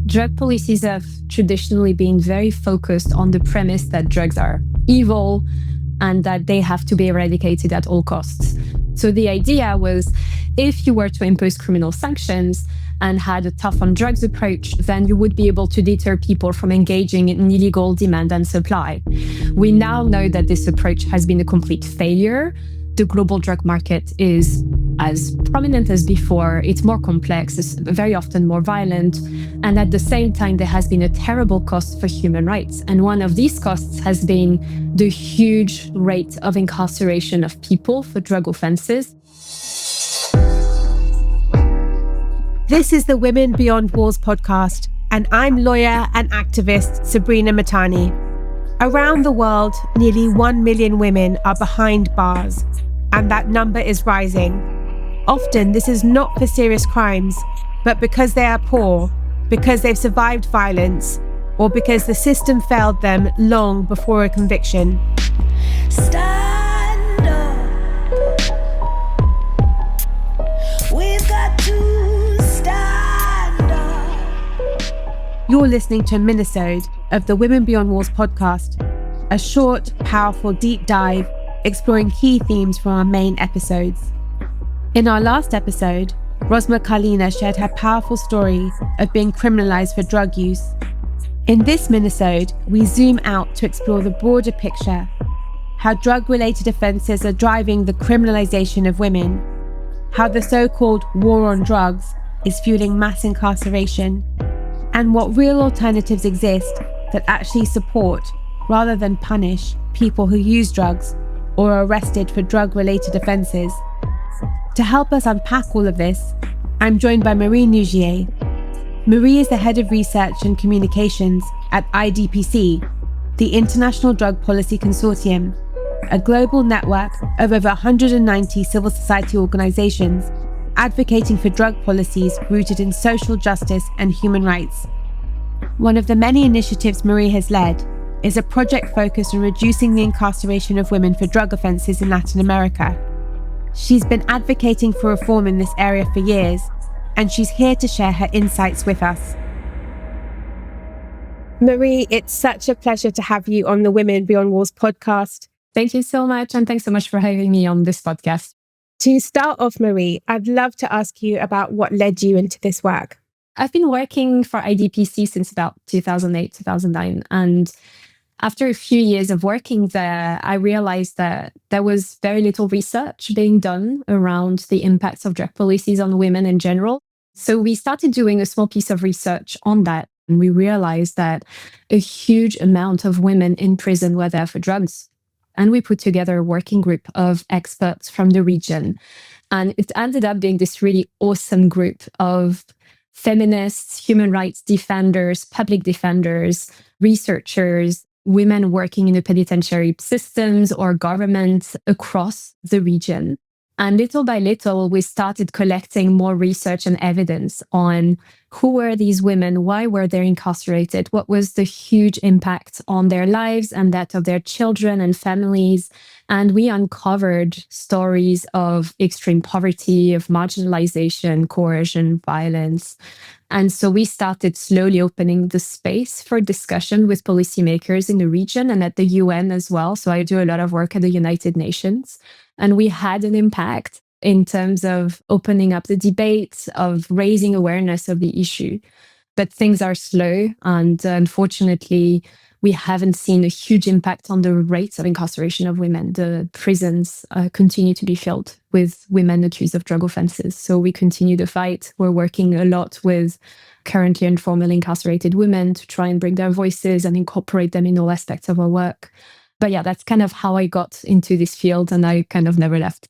Drug policies have traditionally been very focused on the premise that drugs are evil and that they have to be eradicated at all costs. So the idea was, if you were to impose criminal sanctions and had a tough on drugs approach, then you would be able to deter people from engaging in illegal demand and supply. We now know that this approach has been a complete failure. The global drug market is as prominent as before. It's more complex, it's very often more violent. And at the same time, there has been a terrible cost for human rights. And one of these costs has been the huge rate of incarceration of people for drug offenses. This is the Women Beyond Walls podcast, and I'm lawyer and activist Sabrina Matani. Around the world, nearly 1 million women are behind bars, and that number is rising. Often, this is not for serious crimes, but because they are poor, because they've survived violence, or because the system failed them long before a conviction. Stand up. We've got to stand up. You're listening to a minisode of the Women Beyond Walls podcast, a short, powerful deep dive exploring key themes from our main episodes. In our last episode, Rosma Kalina shared her powerful story of being criminalized for drug use. In this minisode, we zoom out to explore the broader picture, how drug-related offences are driving the criminalization of women, how the so-called war on drugs is fueling mass incarceration, and what real alternatives exist that actually support, rather than punish, people who use drugs or are arrested for drug-related offences. To help us unpack all of this, I'm joined by Marie Nougier. Marie is the head of research and communications at IDPC, the International Drug Policy Consortium, a global network of over 190 civil society organizations advocating for drug policies rooted in social justice and human rights. One of the many initiatives Marie has led is a project focused on reducing the incarceration of women for drug offences in Latin America. She's been advocating for reform in this area for years, and she's here to share her insights with us. Marie, it's such a pleasure to have you on the Women Beyond Walls podcast. Thank you so much, and thanks so much for having me on this podcast. To start off, Marie, I'd love to ask you about what led you into this work. I've been working for IDPC since about 2008, 2009, and after a few years of working there, I realized that there was very little research being done around the impacts of drug policies on women in general. So we started doing a small piece of research on that, and we realized that a huge amount of women in prison were there for drugs. And we put together a working group of experts from the region. And it ended up being this really awesome group of feminists, human rights defenders, public defenders, researchers, women working in the penitentiary systems or government across the region. And little by little, we started collecting more research and evidence on who were these women, why were they incarcerated, what was the huge impact on their lives and that of their children and families. And we uncovered stories of extreme poverty, of marginalization, coercion, violence. And so we started slowly opening the space for discussion with policymakers in the region and at the UN as well. So I do a lot of work at the United Nations. And we had an impact in terms of opening up the debate, of raising awareness of the issue. But things are slow. And unfortunately, we haven't seen a huge impact on the rates of incarceration of women. The prisons continue to be filled with women accused of drug offenses. So we continue the fight. We're working a lot with currently and formerly incarcerated women to try and bring their voices and incorporate them in all aspects of our work. But yeah, that's kind of how I got into this field, and I kind of never left.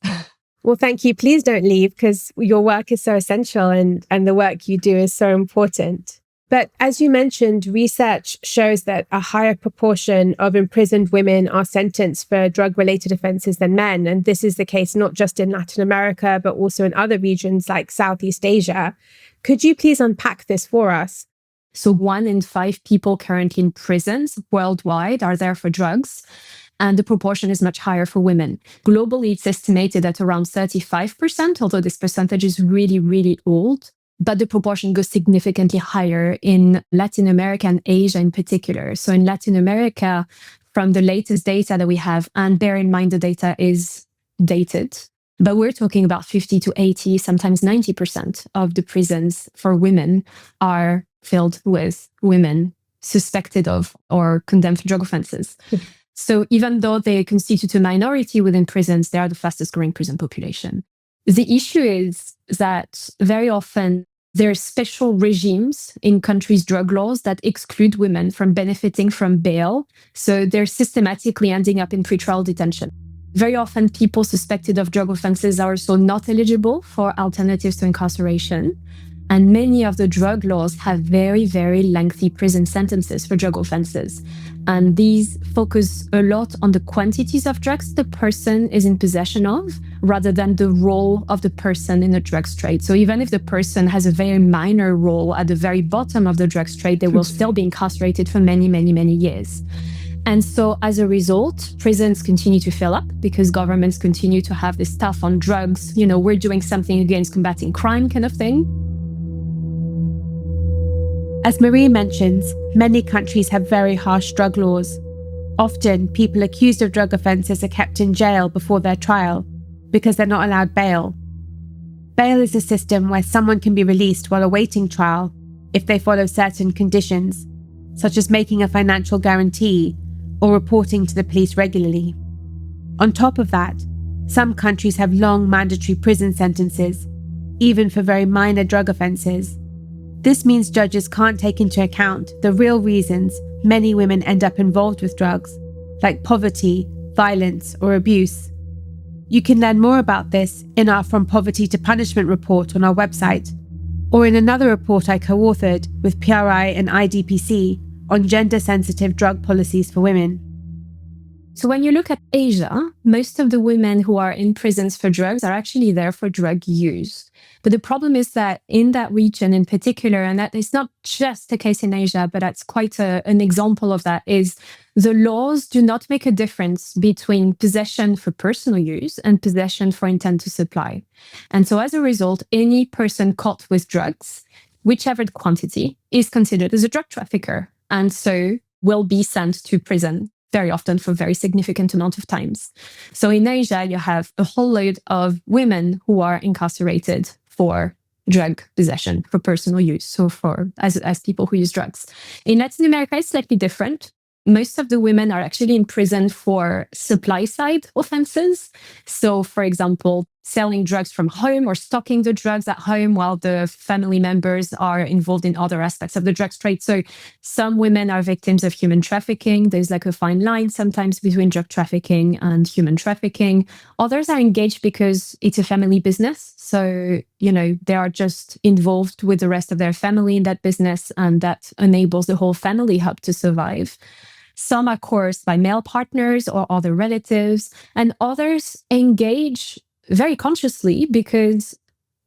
Well, thank you. Please don't leave, because your work is so essential and the work you do is so important. But as you mentioned, research shows that a higher proportion of imprisoned women are sentenced for drug-related offences than men. And this is the case not just in Latin America, but also in other regions like Southeast Asia. Could you please unpack this for us? So 1 in 5 people currently in prisons worldwide are there for drugs. And the proportion is much higher for women. Globally, it's estimated at around 35%, although this percentage is really, really old. But the proportion goes significantly higher in Latin America and Asia in particular. So in Latin America, from the latest data that we have, and bear in mind the data is dated, but we're talking about 50 to 80, sometimes 90% of the prisons for women are filled with women suspected of or condemned for drug offenses. So even though they constitute a minority within prisons, they are the fastest growing prison population. The issue is that very often there are special regimes in countries' drug laws that exclude women from benefiting from bail. So they're systematically ending up in pretrial detention. Very often people suspected of drug offenses are also not eligible for alternatives to incarceration. And many of the drug laws have very, very lengthy prison sentences for drug offenses. And these focus a lot on the quantities of drugs the person is in possession of, rather than the role of the person in the drugs trade. So even if the person has a very minor role at the very bottom of the drugs trade, they will still be incarcerated for many, many, many years. And so as a result, prisons continue to fill up because governments continue to have this stuff on drugs. You know, we're doing something against combating crime kind of thing. As Marie mentions, many countries have very harsh drug laws. Often, people accused of drug offences are kept in jail before their trial because they're not allowed bail. Bail is a system where someone can be released while awaiting trial if they follow certain conditions, such as making a financial guarantee or reporting to the police regularly. On top of that, some countries have long mandatory prison sentences, even for very minor drug offences. This means judges can't take into account the real reasons many women end up involved with drugs, like poverty, violence, or abuse. You can learn more about this in our From Poverty to Punishment report on our website, or in another report I co-authored with PRI and IDPC on gender-sensitive drug policies for women. So when you look at Asia, most of the women who are in prisons for drugs are actually there for drug use. But the problem is that in that region in particular, and that is not just the case in Asia, but that's quite an example of that, is the laws do not make a difference between possession for personal use and possession for intent to supply. And so as a result, any person caught with drugs, whichever the quantity, is considered as a drug trafficker, and so will be sent to prison very often for very significant amount of times. So in Asia, you have a whole load of women who are incarcerated for drug possession, for personal use, so for as people who use drugs. In Latin America, it's slightly different. Most of the women are actually in prison for supply side offenses. So, for example, selling drugs from home or stocking the drugs at home while the family members are involved in other aspects of the drugs trade. So some women are victims of human trafficking. There's like a fine line sometimes between drug trafficking and human trafficking. Others are engaged because it's a family business. So, you know, they are just involved with the rest of their family in that business, and that enables the whole family hub to survive. Some are coerced by male partners or other relatives, and others engage very consciously because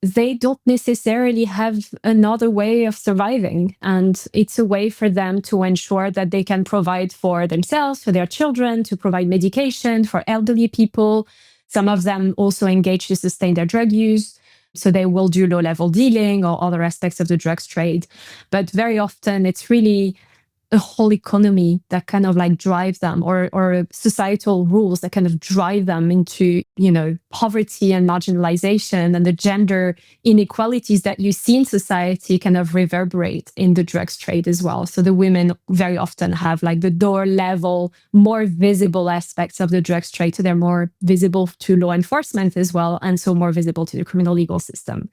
they don't necessarily have another way of surviving. And it's a way for them to ensure that they can provide for themselves, for their children, to provide medication for elderly people. Some of them also engage to sustain their drug use. So they will do low-level dealing or other aspects of the drugs trade. But very often it's really a whole economy that kind of like drives them, or societal rules that kind of drive them into, you know, poverty and marginalization, and the gender inequalities that you see in society kind of reverberate in the drugs trade as well. So the women very often have like the door level, more visible aspects of the drugs trade. So they're more visible to law enforcement as well, and so more visible to the criminal legal system.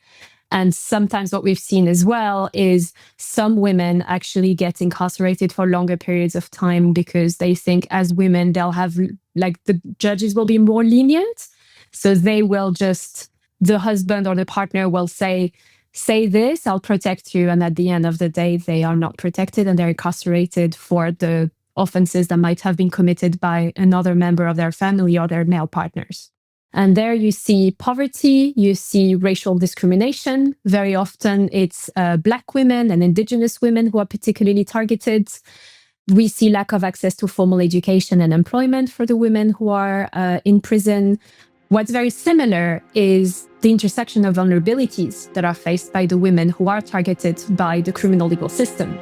And sometimes what we've seen as well is some women actually get incarcerated for longer periods of time because they think as women, they'll have, like, the judges will be more lenient. So they will just, the husband or the partner will say this, I'll protect you. And at the end of the day, they are not protected and they're incarcerated for the offenses that might have been committed by another member of their family or their male partners. And there you see poverty, you see racial discrimination. Very often it's Black women and Indigenous women who are particularly targeted. We see lack of access to formal education and employment for the women who are in prison. What's very similar is the intersection of vulnerabilities that are faced by the women who are targeted by the criminal legal system.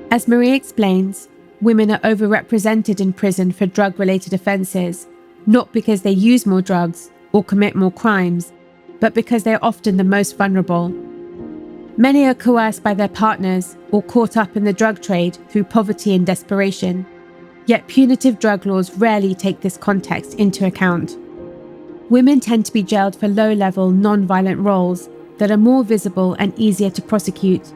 As Marie explains, women are overrepresented in prison for drug-related offences, not because they use more drugs or commit more crimes, but because they are often the most vulnerable. Many are coerced by their partners or caught up in the drug trade through poverty and desperation. Yet punitive drug laws rarely take this context into account. Women tend to be jailed for low-level, non-violent roles that are more visible and easier to prosecute.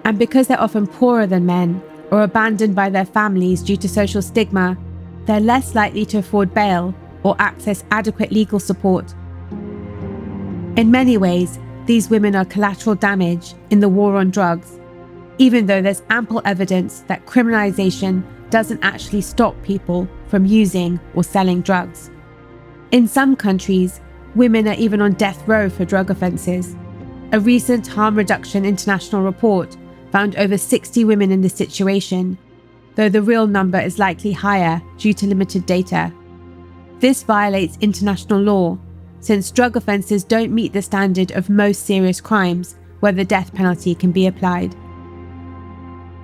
And because they're often poorer than men or abandoned by their families due to social stigma, they're less likely to afford bail or access adequate legal support. In many ways, these women are collateral damage in the war on drugs, even though there's ample evidence that criminalization doesn't actually stop people from using or selling drugs. In some countries, women are even on death row for drug offences. A recent Harm Reduction International report found over 60 women in this situation, though the real number is likely higher due to limited data. This violates international law, since drug offences don't meet the standard of most serious crimes where the death penalty can be applied.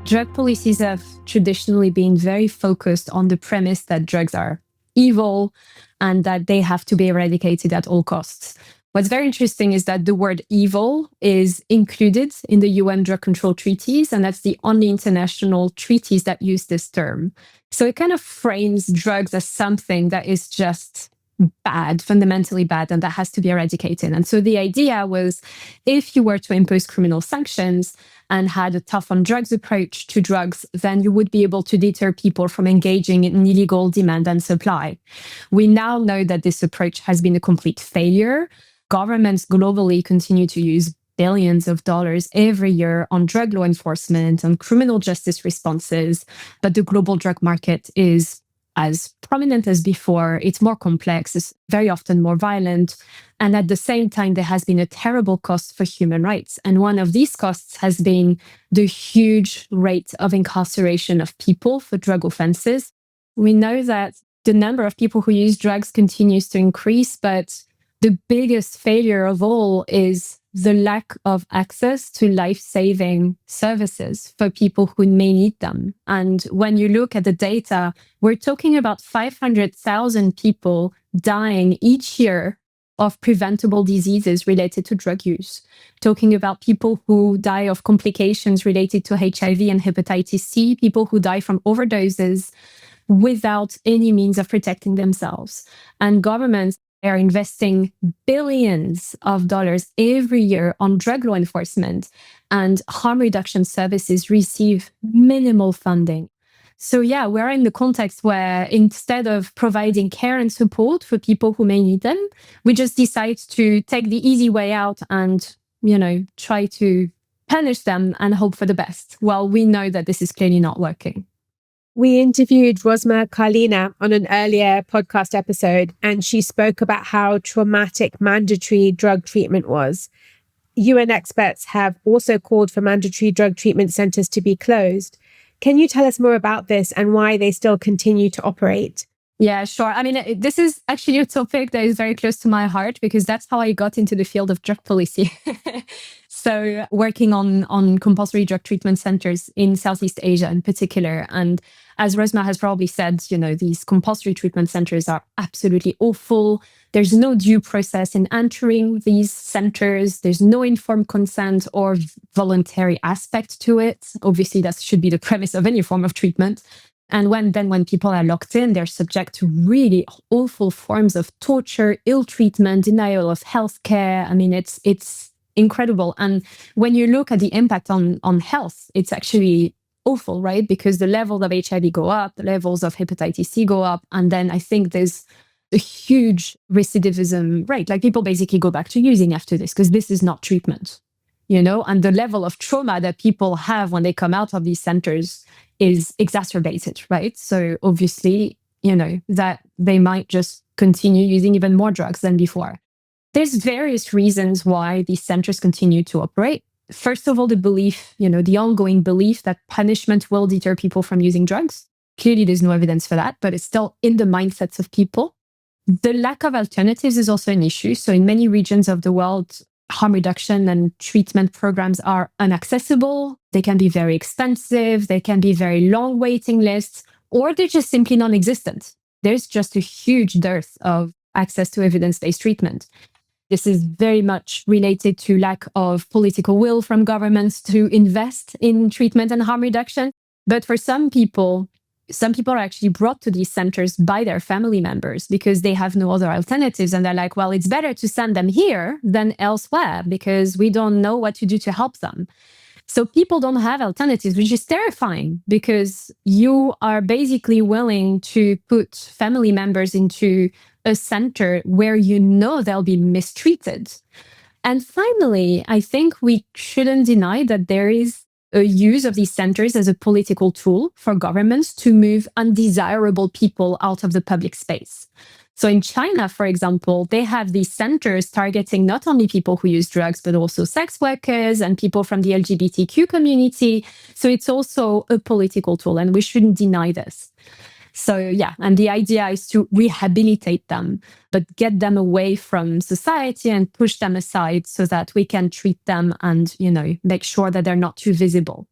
Drug policies have traditionally been very focused on the premise that drugs are evil and that they have to be eradicated at all costs. What's very interesting is that the word evil is included in the UN drug control treaties, and that's the only international treaties that use this term. So it kind of frames drugs as something that is just bad, fundamentally bad, and that has to be eradicated. And so the idea was, if you were to impose criminal sanctions and had a tough on drugs approach to drugs, then you would be able to deter people from engaging in illegal demand and supply. We now know that this approach has been a complete failure. Governments globally continue to use billions of dollars every year on drug law enforcement and criminal justice responses, but the global drug market is as prominent as before. It's more complex, it's very often more violent. And at the same time, there has been a terrible cost for human rights. And one of these costs has been the huge rate of incarceration of people for drug offenses. We know that the number of people who use drugs continues to increase, but the biggest failure of all is the lack of access to life-saving services for people who may need them. And when you look at the data, we're talking about 500,000 people dying each year of preventable diseases related to drug use. Talking about people who die of complications related to HIV and hepatitis C, people who die from overdoses without any means of protecting themselves. And governments are investing billions of dollars every year on drug law enforcement, and harm reduction services receive minimal funding. So yeah, we're in the context where instead of providing care and support for people who may need them, we just decide to take the easy way out and, try to punish them and hope for the best. Well, we know that this is clearly not working. We interviewed Rosma Carlina on an earlier podcast episode, and she spoke about how traumatic mandatory drug treatment was. UN experts have also called for mandatory drug treatment centres to be closed. Can you tell us more about this and why they still continue to operate? Yeah, sure. I mean, this is actually a topic that is very close to my heart because that's how I got into the field of drug policy. So working on compulsory drug treatment centers in Southeast Asia in particular. And as Rosma has probably said, these compulsory treatment centers are absolutely awful. There's no due process in entering these centers. There's no informed consent or voluntary aspect to it. Obviously, that should be the premise of any form of treatment. And when people are locked in, they're subject to really awful forms of torture, ill treatment, denial of healthcare. I mean, it's incredible. And when you look at the impact on health, it's actually awful, right? Because the levels of HIV go up, the levels of hepatitis C go up. And then I think there's a huge recidivism rate. Like people basically go back to using after this because this is not treatment, and the level of trauma that people have when they come out of these centers is exacerbated, right? So obviously, that they might just continue using even more drugs than before. There's various reasons why these centers continue to operate. First of all, the belief, the ongoing belief that punishment will deter people from using drugs. Clearly, there's no evidence for that, but it's still in the mindsets of people. The lack of alternatives is also an issue. So in many regions of the world, harm reduction and treatment programs are inaccessible. They can be very expensive. They can be very long waiting lists, or they're just simply non-existent. There's just a huge dearth of access to evidence-based treatment. This is very much related to lack of political will from governments to invest in treatment and harm reduction. But for some people are actually brought to these centers by their family members because they have no other alternatives. And they're like, well, it's better to send them here than elsewhere because we don't know what to do to help them. So people don't have alternatives, which is terrifying because you are basically willing to put family members into a center where you know they'll be mistreated. And finally, I think we shouldn't deny that there is a use of these centers as a political tool for governments to move undesirable people out of the public space. So in China, for example, they have these centers targeting not only people who use drugs, but also sex workers and people from the LGBTQ community. So it's also a political tool, and we shouldn't deny this. So yeah, and the idea is to rehabilitate them, but get them away from society and push them aside so that we can treat them and, make sure that they're not too visible.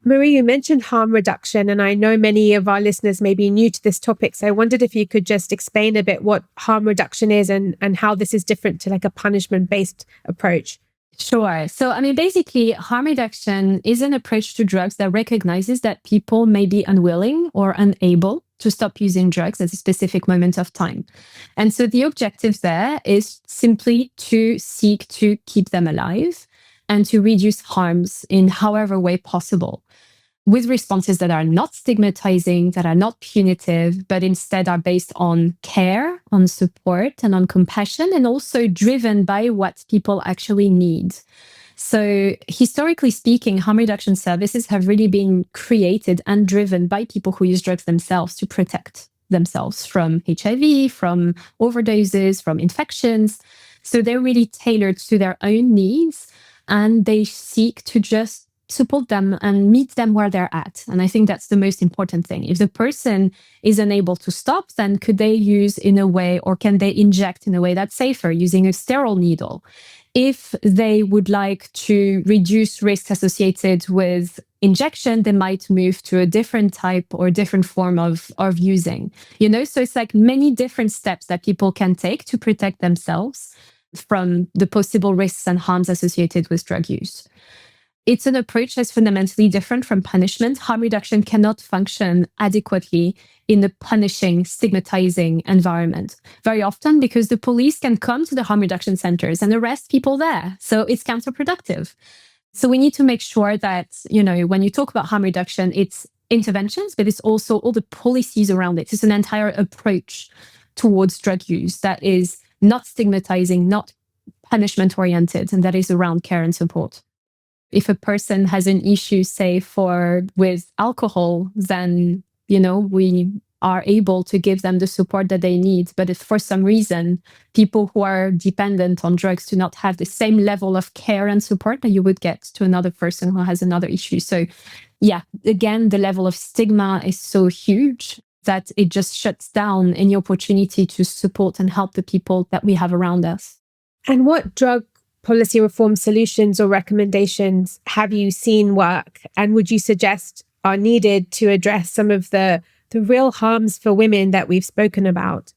Marie, you mentioned harm reduction, and I know many of our listeners may be new to this topic. So I wondered if you could just explain a bit what harm reduction is and how this is different to like a punishment-based approach. Sure. So, basically, harm reduction is an approach to drugs that recognizes that people may be unwilling or unable to stop using drugs at a specific moment of time. And so the objective there is simply to seek to keep them alive and to reduce harms in however way possible, with responses that are not stigmatizing, that are not punitive, but instead are based on care, on support, and on compassion, and also driven by what people actually need. So historically speaking, harm reduction services have really been created and driven by people who use drugs themselves to protect themselves from HIV, from overdoses, from infections. So they're really tailored to their own needs, and they seek to just support them and meet them where they're at. And I think that's the most important thing. If the person is unable to stop, then could they use in a way, or can they inject in a way that's safer using a sterile needle? If they would like to reduce risks associated with injection, they might move to a different type or different form of using, So it's like many different steps that people can take to protect themselves from the possible risks and harms associated with drug use. It's an approach that's fundamentally different from punishment. Harm reduction cannot function adequately in a punishing, stigmatizing environment, very often because the police can come to the harm reduction centers and arrest people there. So it's counterproductive. So we need to make sure that, when you talk about harm reduction, it's interventions, but it's also all the policies around it. It's an entire approach towards drug use that is not stigmatizing, not punishment-oriented, and that is around care and support. If a person has an issue, say, with alcohol, then, we are able to give them the support that they need. But if for some reason people who are dependent on drugs do not have the same level of care and support that you would get to another person who has another issue. So yeah, again, the level of stigma is so huge that it just shuts down any opportunity to support and help the people that we have around us. And what drug policy reform solutions or recommendations have you seen work, and would you suggest are needed to address some of the real harms for women that we've spoken about?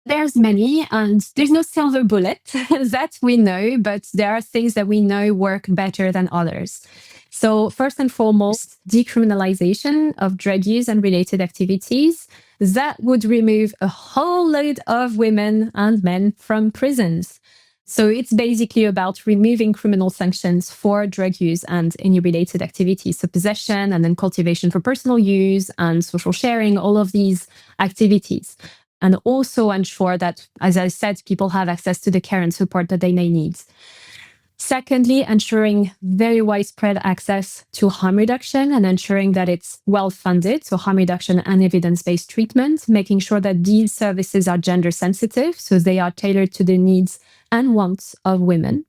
There's many, and there's no silver bullet that we know, but there are things that we know work better than others. So first and foremost, decriminalization of drug use and related activities. That would remove a whole load of women and men from prisons. So it's basically about removing criminal sanctions for drug use and any related activities. So possession and then cultivation for personal use and social sharing, all of these activities. And also ensure that, as I said, people have access to the care and support that they may need. Secondly, ensuring very widespread access to harm reduction and ensuring that it's well-funded, so harm reduction and evidence-based treatment, making sure that these services are gender sensitive, so they are tailored to the needs and wants of women.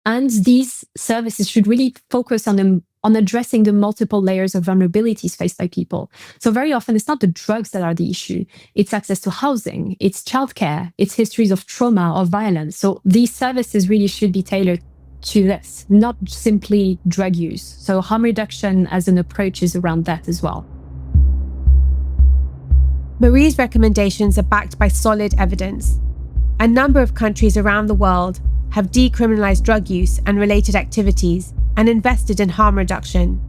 And these services should really focus on on addressing the multiple layers of vulnerabilities faced by people. So very often it's not the drugs that are the issue. It's access to housing, it's childcare, it's histories of trauma or violence. So these services really should be tailored to this, not simply drug use. So harm reduction as an approach is around that as well. Marie's recommendations are backed by solid evidence. A number of countries around the world have decriminalized drug use and related activities and invested in harm reduction.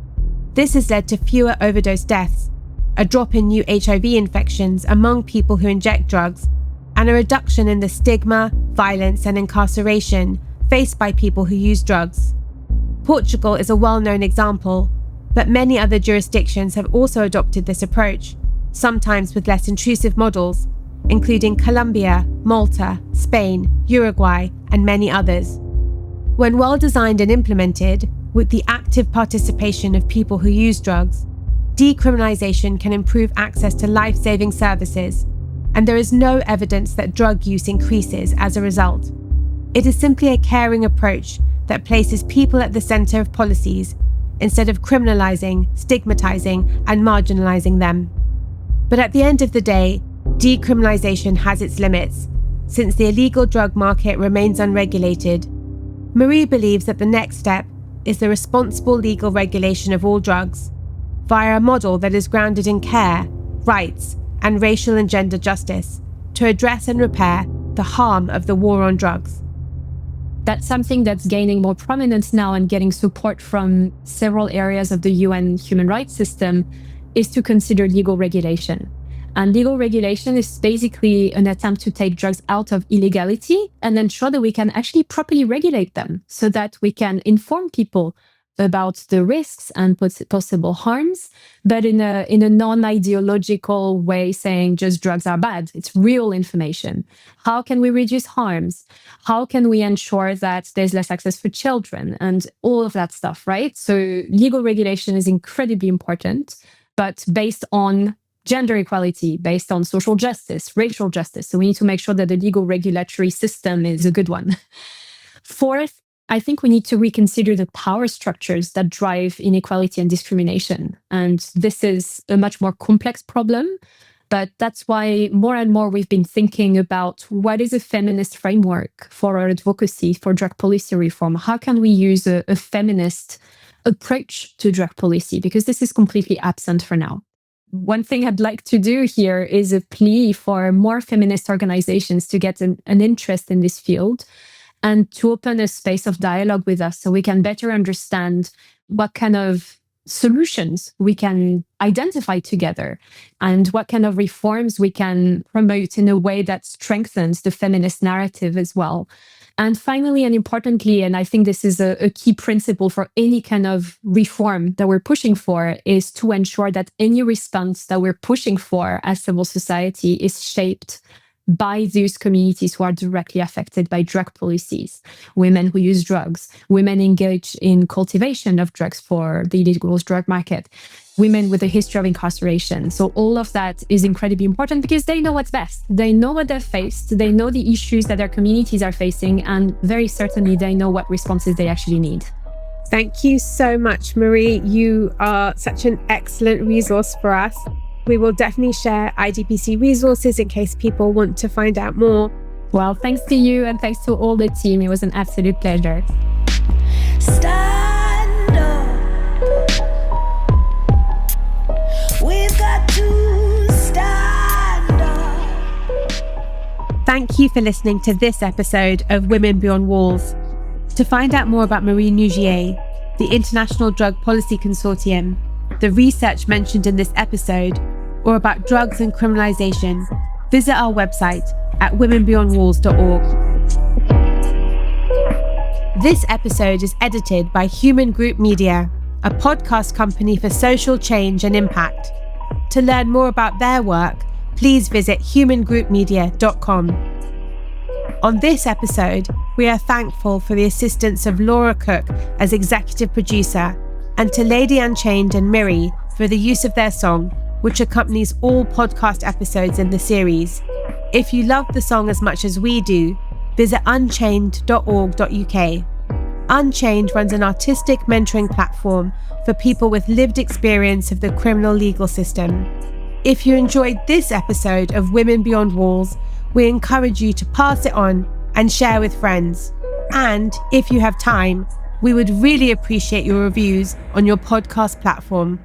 This has led to fewer overdose deaths, a drop in new HIV infections among people who inject drugs, and a reduction in the stigma, violence, and incarceration faced by people who use drugs. Portugal is a well-known example, but many other jurisdictions have also adopted this approach, sometimes with less intrusive models, including Colombia, Malta, Spain, Uruguay, and many others. When well designed and implemented, with the active participation of people who use drugs, decriminalization can improve access to life-saving services, and there is no evidence that drug use increases as a result. It is simply a caring approach that places people at the center of policies instead of criminalizing, stigmatizing, and marginalizing them. But at the end of the day, decriminalization has its limits, since the illegal drug market remains unregulated. Marie believes that the next step is the responsible legal regulation of all drugs, via a model that is grounded in care, rights, and racial and gender justice, to address and repair the harm of the war on drugs. That's something that's gaining more prominence now and getting support from several areas of the UN human rights system, is to consider legal regulation. And legal regulation is basically an attempt to take drugs out of illegality and ensure that we can actually properly regulate them so that we can inform people about the risks and possible harms, but in a non-ideological way, saying just drugs are bad. It's real information. How can we reduce harms? How can we ensure that there's less access for children and all of that stuff, right? So legal regulation is incredibly important, but based on gender equality, based on social justice, racial justice. So we need to make sure that the legal regulatory system is a good one. Fourth, I think we need to reconsider the power structures that drive inequality and discrimination. And this is a much more complex problem, but that's why more and more we've been thinking about what is a feminist framework for our advocacy for drug policy reform. How can we use a feminist approach to drug policy? Because this is completely absent for now. One thing I'd like to do here is a plea for more feminist organizations to get an interest in this field and to open a space of dialogue with us so we can better understand what kind of solutions we can identify together and what kind of reforms we can promote in a way that strengthens the feminist narrative as well. And finally, and importantly, and I think this is a key principle for any kind of reform that we're pushing for, is to ensure that any response that we're pushing for as civil society is shaped by those communities who are directly affected by drug policies. Women who use drugs, women engaged in cultivation of drugs for the illegal drug market, women with a history of incarceration. So all of that is incredibly important because they know what's best. They know what they've faced. They know the issues that their communities are facing, and very certainly they know what responses they actually need. Thank you so much, Marie. You are such an excellent resource for us. We will definitely share IDPC resources in case people want to find out more. Well, thanks to you and thanks to all the team. It was an absolute pleasure. Stand up. We've got to stand up. Thank you for listening to this episode of Women Beyond Walls. To find out more about Marie Nougier, the International Drug Policy Consortium, the research mentioned in this episode, or about drugs and criminalization, visit our website at womenbeyondwalls.org. This episode is edited by Hueman Group Media, a podcast company for social change and impact. To learn more about their work, please visit huemangroupmedia.com. On this episode, we are thankful for the assistance of Laura Cook as executive producer, and to Lady Unchained and MIRI for the use of their song, which accompanies all podcast episodes in the series. If you love the song as much as we do, visit unchained.org.uk. Unchained runs an artistic mentoring platform for people with lived experience of the criminal legal system. If you enjoyed this episode of Women Beyond Walls, we encourage you to pass it on and share with friends. And if you have time, we would really appreciate your reviews on your podcast platform.